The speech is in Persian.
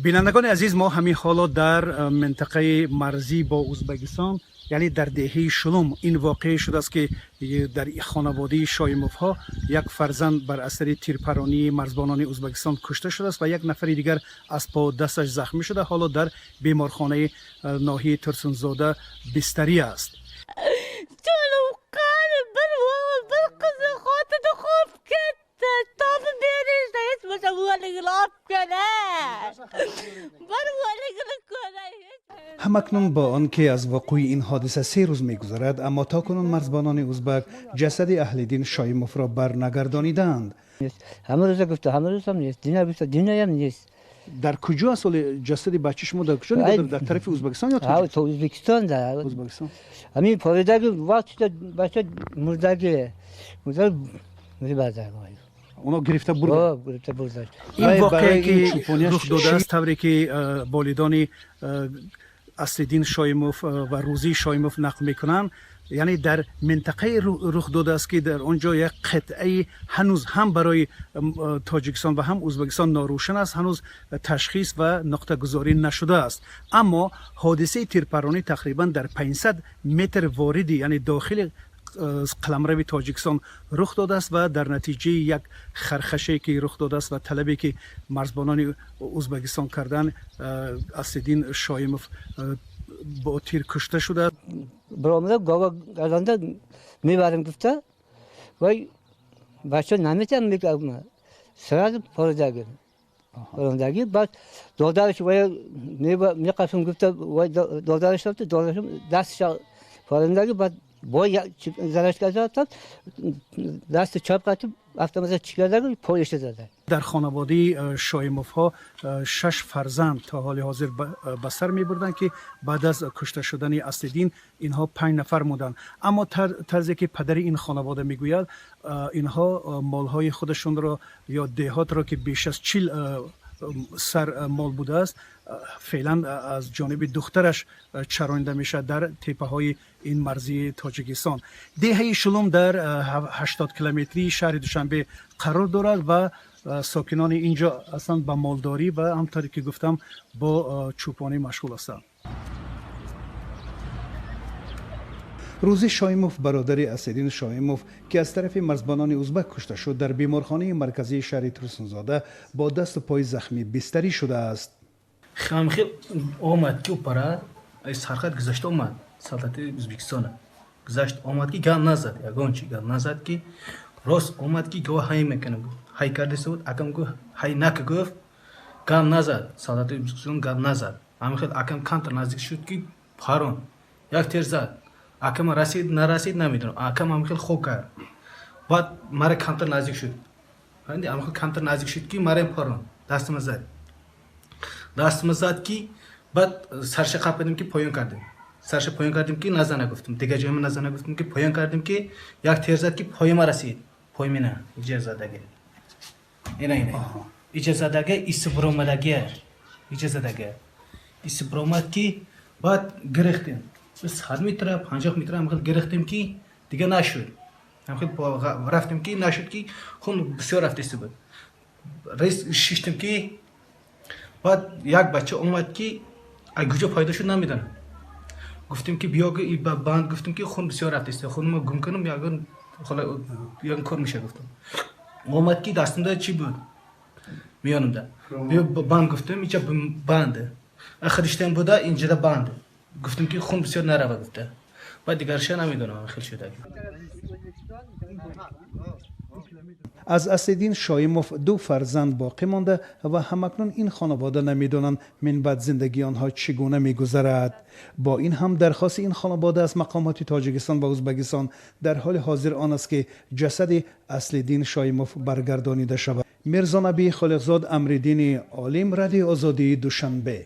بینندگان عزیز، ما همین حالا در منطقه مرزی با ازبکستان، یعنی در دهه شلم این واقع شده است که در خانواده شایموف ها یک فرزند بر اثر تیرپرانی مرزبانان ازبکستان کشته شده است و یک نفر دیگر از پا دستش زخمی شده، حالا در بیمارخانه ناحیه ترسونزاده بستری است. همکنون با آنکه از وقوع این حادثه 3 روز می‌گذرد، اما تاکنون مرزبانان ازبک جسد اهل‌دین شایموف را برنگردانیدند. همه روز گفته، همه روز هم نیست، دینا هم نیست. در کجا اصل جسد بچه شما در کجا در طرف ازبکستان یا تو ازبکستان؟ در ازبکستان. همین پاریدگی وقتی بچه مردگی اونا گرفته بردن. این این واقعی که رخ داده است، طوری که والدان اصل‌دین شایموف و روزی شایموف نقل میکنند، یعنی در منطقه رخ داده است که در آنجا یک قطعه هنوز هم برای تاجیکستان و هم ازبکستان ناروشن است، هنوز تشخیص و نقطه گذاری نشده است. اما حادثه تیرپرانی تقریبا در 500 متر واردی، یعنی داخل قلمرو تاجیکستان رخ داده است و در نتیجه یک خرخشه که رخ داده است و طلبی که مرزبانان ازبکستان کردن، اصل‌دین شایموف با تیر کشته شده. برامده گاوا گردانده میبرم گفته وای بچه نمیتونم میگم سرد پاردگی بعد دادرش وای میقفم گفته وای دادرش دستش پارندگی بعد با زرش کرد دست چپ قطع افتادم چیکار پایش زده. در خانواده شایموف ها 6 فرزند تا حال حاضر به سر میبردند که بعد از کشته شدن اصل‌دین اینها 5 نفر مودند. اما طرزی که پدر این خانواده میگوید، اینها مالهای خودشون را یا دهات را که بیش از 40 سر مال بوده است، فعلا از جانب دخترش چرانیده میشه در تپه های این مرزی تاجیکستان. دهه شلم در 80 کیلومتری شهر دوشنبه قرار دارد و ساکنان اینجا اصلا به مالداری و همطوری که گفتم با چوپانی مشغول هستند. روزی شایموف برادر اصل‌دین شایموف که از طرف مرزبانان ازبک کشته شد، در بیمارخانه مرکزی شهر ترسونزاده با دست و پای زخمی بستری شده است. خیلی آمد که پرا از حرکت گذشته آمد سلطنت ازبکستان گذشت آمد که گام نزد، یگان چی گام نزد که راست آمد که گواه های میکنه، های کرده سود اکم گفت های نک گفت گام نزد، سلطنت ازبکستان گام نزد. اما خیلی اکم کانتر نزدیک شد که پارون یک تیر زد، اکم رسید نرسید نمیدونم، اکم هم خیلی خوب کرد. بعد مرا کانتر نزدیک شد، اما خیلی کانتر نزدیک شد که مرا پارون دستم زد. دستم زد که بعد سرش قاپیدیم که پایان کردیم، سرش پایان کردیم که نزنه گفتم، دیگه جای من نزنه گفتم که پایان کردیم که یک تیر زد که پای ما رسید، پای من نه ایجا زدگی اینه ایجا زدگی ایسبرومدگی ایجا زدگی ایسبرومد که بعد گرفتیم بس 100 متر 50 متر هم گرفتیم که دیگه نشد، هم خیلی رفتیم که نشد که خون بسیار رفته بود. رئیس شیشتیم که بعد یک بچه اومد که از کجا پیدا شد نمیدونم، گفتیم که بیا که باند، گفتیم که خون بسیار رفته است، خون ما گم کنم یا حالا یا کار میشه. گفتم اومد که دستم داد چی بود میانم ده بیا باند، گفتم اینجا بانده آخرشتن بوده اینجا بانده، گفتیم که خون بسیار نرفته گفته. بعد دیگرش نمیدونم خیلی شده. از اصل‌دین شایموف 2 فرزند باقی مانده و همکنون این خانواده نمیدانند من بعد زندگی آنها چگونه میگذرد. با این هم درخواست این خانواده از مقامات تاجیکستان و ازبکستان در حال حاضر آن است که جسد اصل‌دین شایموف برگردانیده شود. میرزا نبی خالقزاد، امرالدین عالم، رادیو آزادی، دوشنبه.